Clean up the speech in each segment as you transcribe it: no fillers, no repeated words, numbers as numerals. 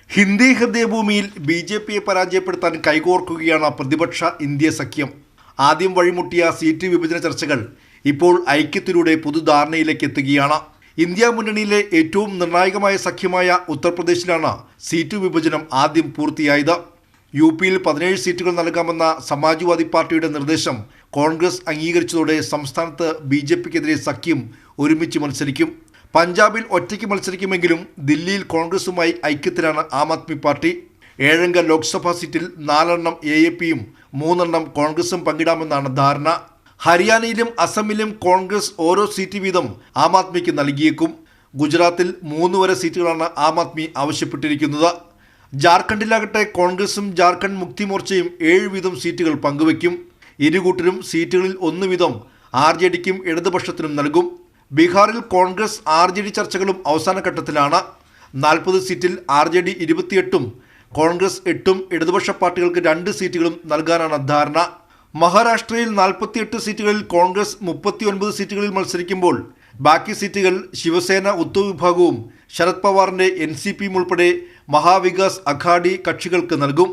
ഹിന്ദി ഹൃദയഭൂമിയിൽ ബി.ജെ.പിയെ പരാജയപ്പെടുത്താൻ കൈകോർക്കുകയാണ് പ്രതിപക്ഷ ഇന്ത്യ സഖ്യം. ആദ്യം വഴിമുട്ടിയ സീറ്റ് വിഭജന ചർച്ചകൾ ഇപ്പോൾ ഐക്യത്തിലൂടെ പൊതുധാരണയിലേക്ക് എത്തുകയാണ്. ഇന്ത്യ മുന്നണിയിലെ ഏറ്റവും നിർണായകമായ സഖ്യമായ ഉത്തർപ്രദേശിലാണ് സീറ്റ് വിഭജനം ആദ്യം പൂർത്തിയായത്. യു.പിയിൽ 17 സീറ്റുകൾ നൽകാമെന്ന സമാജ്വാദി പാർട്ടിയുടെ നിർദ്ദേശം കോൺഗ്രസ് അംഗീകരിച്ചതോടെ സംസ്ഥാനത്ത് ബി.ജെ.പിക്കെതിരെ സഖ്യം ഒരുമിച്ച് മത്സരിക്കും. പഞ്ചാബിൽ ഒറ്റയ്ക്ക് മത്സരിക്കുമെങ്കിലും ദില്ലിയിൽ കോൺഗ്രസുമായി ഐക്യത്തിലാണ് ആം ആദ്മി പാർട്ടി. 7 ലോക്സഭാ സീറ്റിൽ 4 AAPയും 3 കോൺഗ്രസും പങ്കിടാമെന്നാണ് ധാരണ. ഹരിയാനയിലും അസമിലും കോൺഗ്രസ് ഓരോ സീറ്റ് വീതം ആം ആദ്മിക്ക് നൽകിയേക്കും. ഗുജറാത്തിൽ 3 വരെ സീറ്റുകളാണ് ആം ആദ്മി ആവശ്യപ്പെട്ടിരിക്കുന്നത്. ജാർഖണ്ഡിലാകട്ടെ കോൺഗ്രസും ജാർഖണ്ഡ് മുക്തി മോർച്ചയും 7 വീതം സീറ്റുകൾ പങ്കുവയ്ക്കും. ഇരുകൂട്ടരും സീറ്റുകളിൽ 1 വീതം RJDക്കും ഇടതുപക്ഷത്തിനും നൽകും. ബീഹാറിൽ കോൺഗ്രസ് RJD ചർച്ചകളും അവസാന ഘട്ടത്തിലാണ്. 40 സീറ്റിൽ RJD 28ഉം കോൺഗ്രസ് 8ഉം ഇടതുപക്ഷ പാർട്ടികൾക്ക് 2 സീറ്റുകളും നൽകാനാണ് ധാരണ. മഹാരാഷ്ട്രയിൽ 48 സീറ്റുകളിൽ കോൺഗ്രസ് 39 സീറ്റുകളിൽ മത്സരിക്കുമ്പോൾ ബാക്കി സീറ്റുകൾ ശിവസേന ഉദ്ധവ് വിഭാഗവും ശരത് പവാറിന്റെ NCPയും ഉൾപ്പെടെ മഹാവികാസ് അഘാഡി കക്ഷികൾക്ക് നൽകും.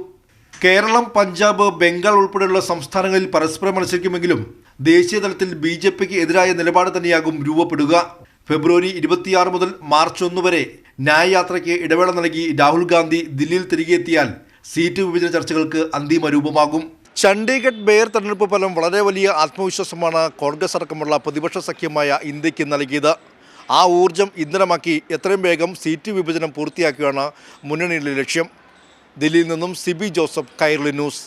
കേരളം, പഞ്ചാബ്, ബംഗാൾ ഉൾപ്പെടെയുള്ള സംസ്ഥാനങ്ങളിൽ പരസ്പരം മത്സരിക്കുമെങ്കിലും ദേശീയ തലത്തിൽ ബി.ജെ.പിക്ക് എതിരായ നിലപാട് തന്നെയാകും രൂപപ്പെടുക. ഫെബ്രുവരി 26 മുതൽ മാർച്ച് 1 വരെ ന്യായയാത്രയ്ക്ക് ഇടവേള നൽകി രാഹുൽ ഗാന്ധി ദില്ലിയിൽ തിരികെ എത്തിയാൽ സീറ്റ് വിഭജന ചർച്ചകൾക്ക് അന്തിമ രൂപമാകും. ചണ്ഡീഗഡ് മേയർ തെരഞ്ഞെടുപ്പ് ഫലം വളരെ വലിയ ആത്മവിശ്വാസമാണ് കോൺഗ്രസ് അടക്കമുള്ള പ്രതിപക്ഷ സഖ്യമായ ഇന്ത്യക്ക് നൽകിയത്. ആ ഊർജം ഇന്ധനമാക്കി എത്രയും വേഗം സീറ്റ് വിഭജനം പൂർത്തിയാക്കുകയാണ് മുന്നണിയുടെ ലക്ഷ്യം. ദില്ലിയിൽ നിന്നും സിബി ജോസഫ്, കൈരളി ന്യൂസ്.